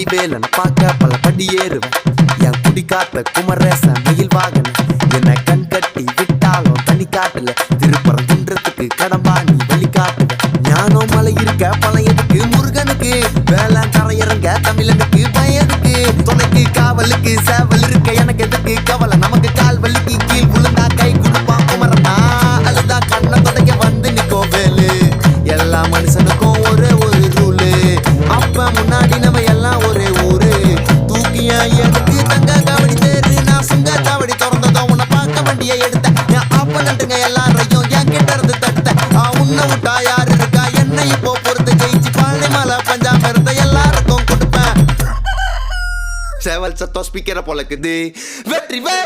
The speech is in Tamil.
வடிவேலன பார்க்க பல படி ஏறுவேன். என் குடி காத்த குமரேசன் மயில் வாகன என்ன கண் கட்டி விட்டாலும் தனி காட்டுல திருப்பரம் தின்றதுக்கு கடம்பா நீ வழி காட்டுவேன். ஞானம் மலை இருக்க பழையதுக்கு முருகனுக்கு வேலை கரையிறங்க தமிழனுக்கு பயதுக்கு துணைக்கு காவலுக்கு சேவல் இருக்க எனக்கு எதுக்கு கவலை நமக்கு கால் வலிக்கு கீழ் விழுந்தா கை கொடுப்பான் குமரனா அழுதா கண்ணை தொடக்க வந்து நிக்கோ வேலு. எல்லா மனுஷனுக்கும் ஒரே ஒரு ரூலு அப்ப முன்னாடி நம்ம எல்லாம் ஒரே ஊரு தூக்கிய எனக்கு தங்க காவடி தேரு நான் சுங்க காவடி திறந்ததும் உன்னை பார்க்க வண்டியை எடுத்தேன். என் அப்ப நட்டுங்க எல்லாரையும் என் கிட்ட இருந்து தடுத்தேன். உன்னை விட்டா யாரு இருக்கா என்னை இப்போ பொறுத்து ஜெயிச்சு பாலை மலை பஞ்சாம இருந்த எல்லாருக்கும் கொடுப்பேன். சேவல் சத்தம் ஸ்பீக்கரை பொழக்குது வெற்றி வே